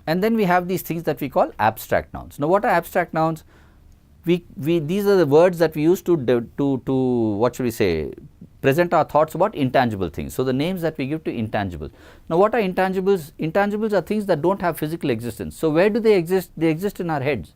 And then we have these things that we call abstract nouns. Now, what are abstract nouns? These are the words that we use to what should we say, present our thoughts about intangible things. So, the names that we give to intangibles. Now, what are intangibles? Intangibles are things that do not have physical existence. So, where do they exist? They exist in our heads.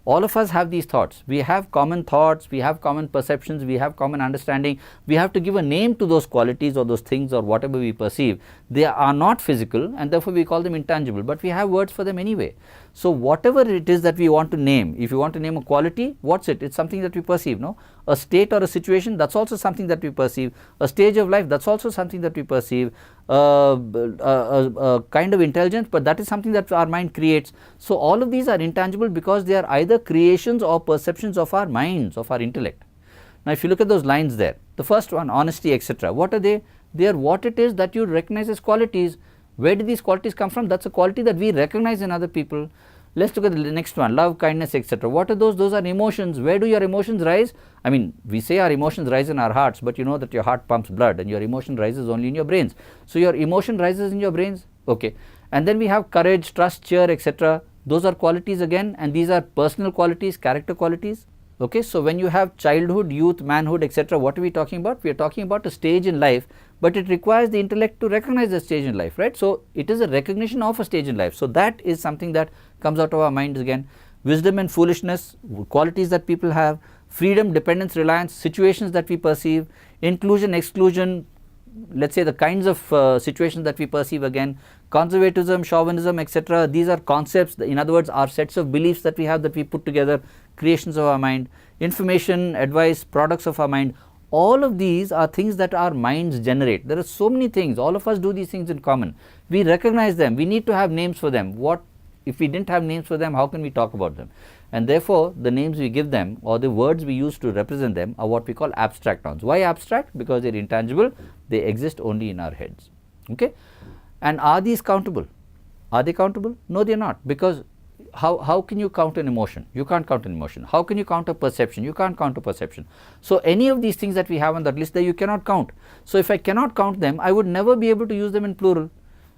All of us have these thoughts. We have common thoughts, we have common perceptions, we have common understanding. We have to give a name to those qualities or those things or whatever we perceive. They are not physical, and therefore, we call them intangible, but we have words for them anyway. So, whatever it is that we want to name, if you want to name a quality, what is it? It is something that we perceive, no? A state or a situation, that is also something that we perceive. A stage of life, that is also something that we perceive. A kind of intelligence, but that is something that our mind creates. So, all of these are intangible because they are either creations or perceptions of our minds, of our intellect. Now, if you look at those lines there, the first one, honesty, etc., what are they? They are what it is that you recognize as qualities. Where do these qualities come from? That is a quality that we recognize in other people. Let us look at the next one, love, kindness, etc. What are those? Those are emotions. Where do your emotions rise? I mean, we say our emotions rise in our hearts, but you know that your heart pumps blood and your emotion rises only in your brains. So, your emotion rises in your brains, okay. And then we have courage, trust, cheer, etc. Those are qualities again, and these are personal qualities, character qualities, okay. So, when you have childhood, youth, manhood, etc., what are we talking about? We are talking about a stage in life, but it requires the intellect to recognize the stage in life, right. So, it is a recognition of a stage in life. So, that is something that comes out of our minds again. Wisdom and foolishness, qualities that people have. Freedom, dependence, reliance, situations that we perceive. Inclusion, exclusion, let us say the kinds of situations that we perceive again. Conservatism, chauvinism, etc. These are concepts, in other words, are sets of beliefs that we have, that we put together, creations of our mind. Information, advice, products of our mind. All of these are things that our minds generate. There are so many things, all of us do these things in common. We recognize them, we need to have names for them. What if we did not have names for them, how can we talk about them? And therefore, the names we give them or the words we use to represent them are what we call abstract nouns. Why abstract? Because they are intangible, they exist only in our heads, okay. And are these countable? Are they countable? No, they are not, because how can you count an emotion? You can't count an emotion. How can you count a perception? You can't count a perception. So, any of these things that we have on that list there, you cannot count. So, if I cannot count them, I would never be able to use them in plural,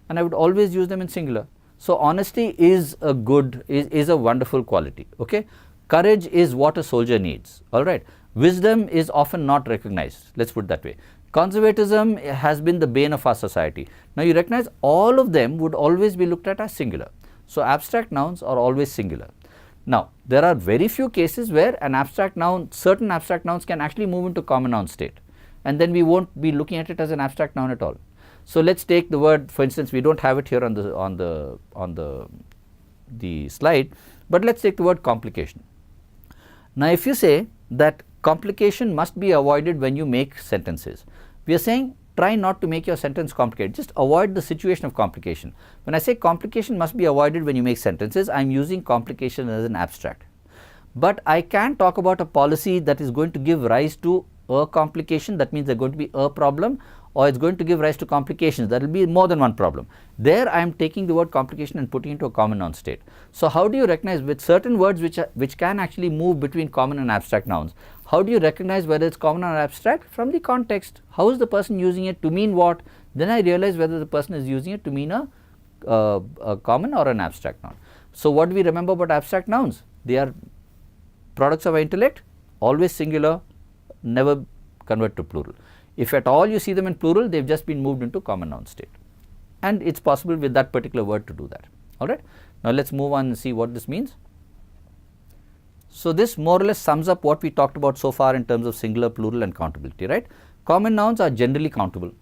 and I would always use them in singular. So, honesty is a good, is a wonderful quality, okay. Courage is what a soldier needs, alright. Wisdom is often not recognized, let us put it that way. Conservatism has been the bane of our society. Now, you recognize all of them would always be looked at as singular. So, abstract nouns are always singular. Now, there are very few cases where an abstract noun, certain abstract nouns can actually move into common noun state, and then we will not be looking at it as an abstract noun at all. So, let us take the word, for instance, we do not have it here on the slide, but let us take the word complication. Now, if you say that complication must be avoided when you make sentences, we are saying try not to make your sentence complicated, just avoid the situation of complication. When I say complication must be avoided when you make sentences, I am using complication as an abstract. But I can talk about a policy that is going to give rise to a complication, that means there is going to be a problem, or it is going to give rise to complications, that will be more than one problem. There I am taking the word complication and putting it into a common noun state. So, how do you recognize with certain words which can actually move between common and abstract nouns? How do you recognize whether it is common or abstract? From the context. How is the person using it, to mean what? Then I realize whether the person is using it to mean a common or an abstract noun. So, what do we remember about abstract nouns? They are products of our intellect, always singular, never convert to plural. If at all you see them in plural, they have just been moved into common noun state, and it is possible with that particular word to do that, alright. Now, let us move on and see what this means. So, this more or less sums up what we talked about so far in terms of singular, plural and countability, right. Common nouns are generally countable,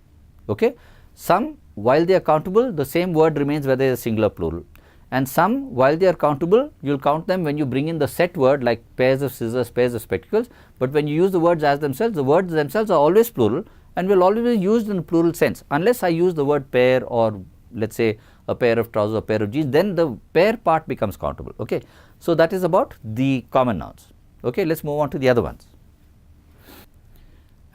okay. Some, while they are countable, the same word remains whether it is singular, plural, and some, while they are countable, you will count them when you bring in the set word like pairs of scissors, pairs of spectacles, but when you use the words as themselves, the words themselves are always plural and will always be used in a plural sense, unless I use the word pair or let us say a pair of trousers, a pair of jeans, then the pair part becomes countable, okay. So, that is about the common nouns, okay. Let us move on to the other ones.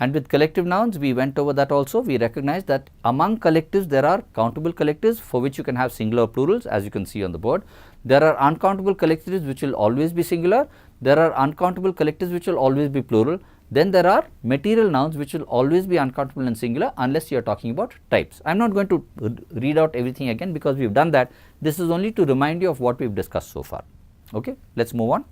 And with collective nouns, we went over that also. We recognize that among collectives, there are countable collectives for which you can have singular or plurals, as you can see on the board. There are uncountable collectives which will always be singular. There are uncountable collectives which will always be plural. Then there are material nouns which will always be uncountable and singular unless you are talking about types. I am not going to read out everything again because we have done that. This is only to remind you of what we have discussed so far. Okay, let us move on.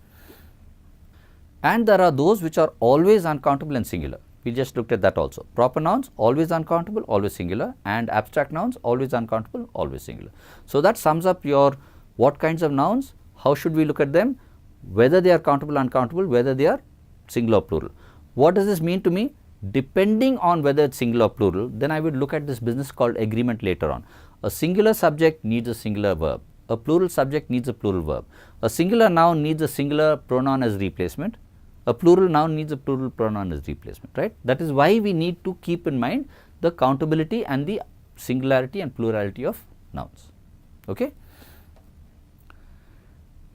And there are those which are always uncountable and singular. We just looked at that also. Proper nouns always uncountable, always singular, and abstract nouns always uncountable, always singular. So that sums up your what kinds of nouns, how should we look at them, whether they are countable, uncountable, whether they are singular or plural. What does this mean to me? Depending on whether it is singular or plural, then I would look at this business called agreement later on. A singular subject needs a singular verb. A plural subject needs a plural verb. A singular noun needs a singular pronoun as replacement. A plural noun needs a plural pronoun as replacement, right. That is why we need to keep in mind the countability and the singularity and plurality of nouns. Okay.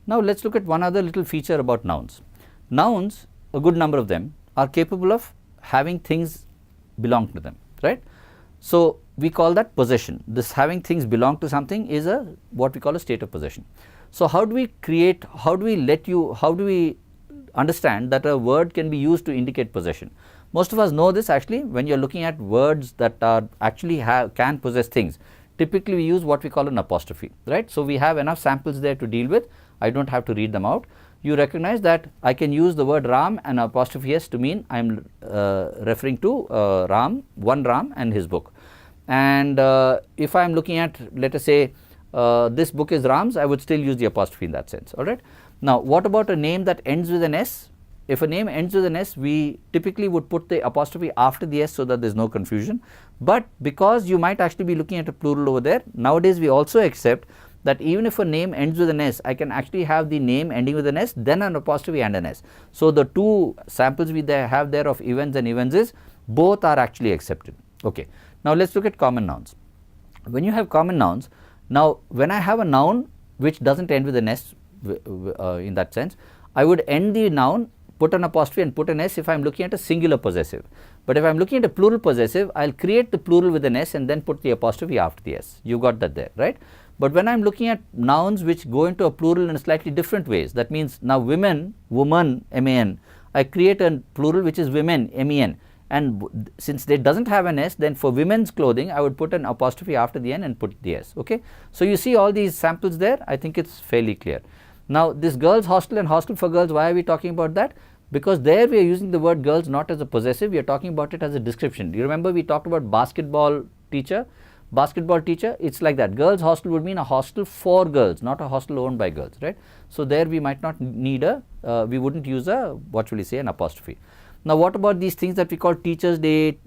Now, let us look at one other little feature about nouns. Nouns, a good number of them, are capable of having things belong to them, right. So, we call that possession. This having things belong to something is a what we call a state of possession. So, how do we create, how do we understand that a word can be used to indicate possession? Most of us know this actually when you are looking at words that are actually can possess things. Typically we use what we call an apostrophe, right. So, we have enough samples there to deal with. I do not have to read them out. You recognize that I can use the word Ram and apostrophe S to mean I am referring to Ram, one Ram and his book. And if I am looking at, let us say this book is Ram's, I would still use the apostrophe in that sense, alright. Now, what about a name that ends with an S? If a name ends with an S, we typically would put the apostrophe after the S so that there is no confusion. But because you might actually be looking at a plural over there, nowadays we also accept that even if a name ends with an S, I can actually have the name ending with an S, then an apostrophe and an S. So, the two samples we have there of events and evenses, both are actually accepted. Okay. Now, let us look at common nouns. When you have common nouns, now when I have a noun which does not end with an S in that sense, I would end the noun, put an apostrophe and put an S if I am looking at a singular possessive. But if I am looking at a plural possessive, I will create the plural with an S and then put the apostrophe after the S. You got that there, right. But when I am looking at nouns which go into a plural in slightly different ways, that means now women, woman, M-A-N, I create a plural which is women, M-E-N, and since they does not have an S, then for women's clothing I would put an apostrophe after the N and put the S. Okay. So, you see all these samples there, I think it is fairly clear. Now, this girls hostel and hostel for girls, why are we talking about that? Because there we are using the word girls not as a possessive, we are talking about it as a description. Do you remember we talked about basketball teacher? Basketball teacher, it is like that. Girls hostel would mean a hostel for girls, not a hostel owned by girls, right. So, there we might not need a, we would not use a, what shall we say, an apostrophe. Now, what about these things that we call Teachers' Day?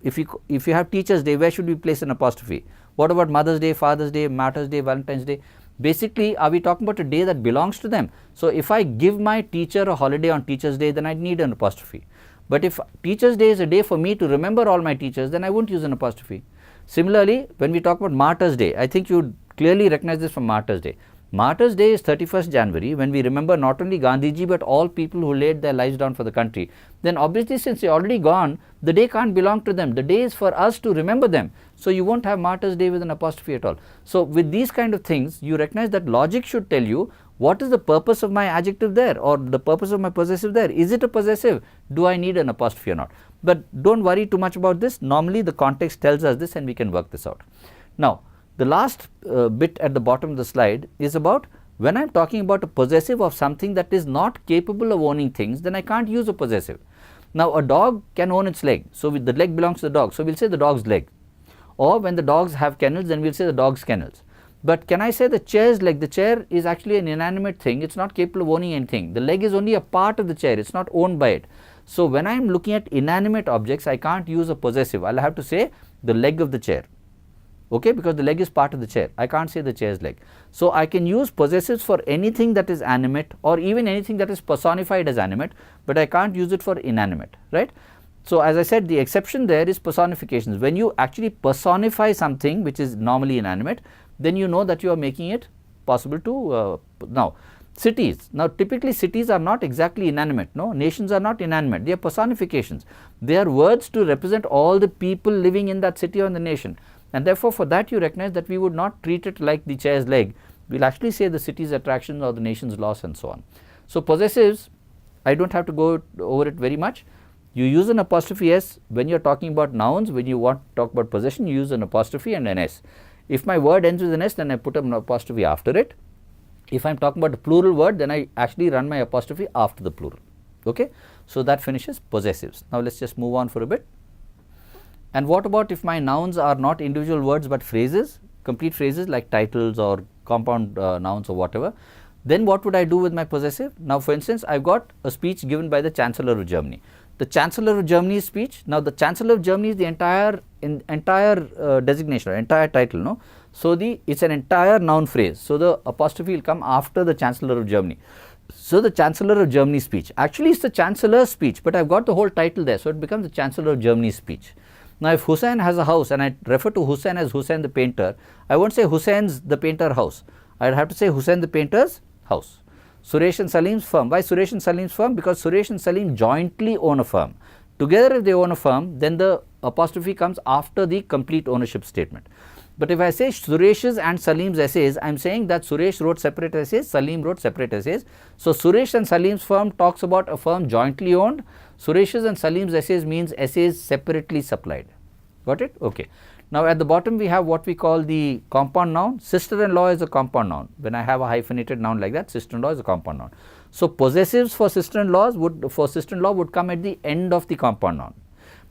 If you have Teachers' Day, where should we place an apostrophe? What about Mother's Day, Father's Day, Martyrs' Day, Valentine's Day? Basically, are we talking about a day that belongs to them? So, if I give my teacher a holiday on Teachers' Day, then I need an apostrophe. But if Teachers' Day is a day for me to remember all my teachers, then I won't use an apostrophe. Similarly, when we talk about Martyrs' Day, I think you clearly recognize this from Martyrs' Day. Martyrs' Day is 31st January, when we remember not only Gandhiji but all people who laid their lives down for the country. Then obviously, since they are already gone, the day can't belong to them. The day is for us to remember them. So, you won't have Martyrs' Day with an apostrophe at all. So, with these kind of things, you recognize that logic should tell you what is the purpose of my adjective there or the purpose of my possessive there. Is it a possessive? Do I need an apostrophe or not? But do not worry too much about this. Normally, the context tells us this and we can work this out. Now, the last bit at the bottom of the slide is about when I am talking about a possessive of something that is not capable of owning things, then I can't use a possessive. Now, a dog can own its leg. So, the leg belongs to the dog. So, we will say the dog's leg. Or when the dogs have kennels, then we will say the dog's kennels. But can I say the chair's leg? The chair is actually an inanimate thing. It is not capable of owning anything. The leg is only a part of the chair. It is not owned by it. So, when I am looking at inanimate objects, I can't use a possessive. I will have to say the leg of the chair. Okay, because the leg is part of the chair. I can't say the chair's leg. So, I can use possessives for anything that is animate or even anything that is personified as animate, but I can't use it for inanimate, right. So, as I said, the exception there is personifications. When you actually personify something which is normally inanimate, then you know that you are making it possible to now cities. Now, typically cities are not exactly inanimate, no, nations are not inanimate, they are personifications. They are words to represent all the people living in that city or in the nation. And therefore, for that you recognize that we would not treat it like the chair's leg, we will actually say the city's attractions or the nation's loss and so on. So, possessives, I do not have to go over it very much. You use an apostrophe s when you are talking about nouns. When you want to talk about possession, you use an apostrophe and an s. If my word ends with an s, then I put an apostrophe after it. If I am talking about a plural word, then I actually run my apostrophe after the plural. Okay? So, that finishes possessives. Now, let us just move on for a bit. And what about if my nouns are not individual words, but phrases, complete phrases like titles or compound nouns or whatever? Then what would I do with my possessive? Now, for instance, I have got a speech given by the Chancellor of Germany. The Chancellor of Germany's speech. Now, the Chancellor of Germany is the entire designation or entire title. No? So, it's an entire noun phrase. So, the apostrophe will come after the Chancellor of Germany. So, the Chancellor of Germany's speech. Actually, it's the Chancellor's speech, but I have got the whole title there. So, it becomes the Chancellor of Germany's speech. Now, if Hussain has a house and I refer to Hussain as Hussain the painter, I won't say Hussain's the painter house. I would have to say Hussain the painter's house. Suresh and Salim's firm. Why Suresh and Salim's firm? Because Suresh and Salim jointly own a firm. Together, if they own a firm, then the apostrophe comes after the complete ownership statement. But if I say Suresh's and Salim's essays, I am saying that Suresh wrote separate essays, Salim wrote separate essays. So, Suresh and Salim's firm talks about a firm jointly owned. Suresh's and Salim's essays means essays separately supplied. Got it? Okay. Now, at the bottom we have what we call the compound noun. Sister-in-law is a compound noun. When I have a hyphenated noun like that, sister-in-law is a compound noun. So, possessives for sister-in-law would come at the end of the compound noun.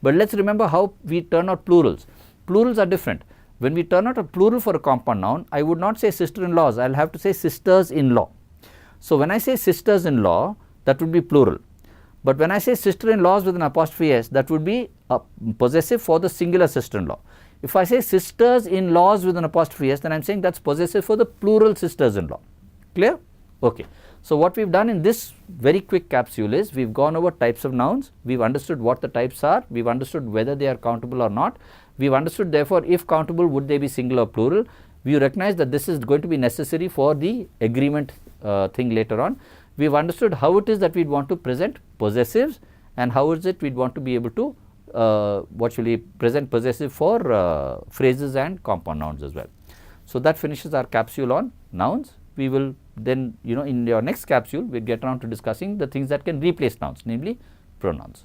But let us remember how we turn out plurals. Plurals are different. When we turn out a plural for a compound noun, I would not say sister-in-laws, I will have to say sisters-in-law. So, when I say sisters-in-law, that would be plural. But when I say sister-in-laws with an apostrophe s, that would be a possessive for the singular sister-in-law. If I say sisters-in-laws with an apostrophe s, then I am saying that is possessive for the plural sisters-in-law. Clear? Okay. So, what we have done in this very quick capsule is we have gone over types of nouns, we have understood what the types are, we have understood whether they are countable or not, we have understood therefore, if countable would they be singular or plural. We recognize that this is going to be necessary for the agreement thing later on. We have understood how it is that we want to present possessives and how is it we want to be able to present possessive for phrases and compound nouns as well. So, that finishes our capsule on nouns. We will then in your next capsule we will get around to discussing the things that can replace nouns, namely pronouns.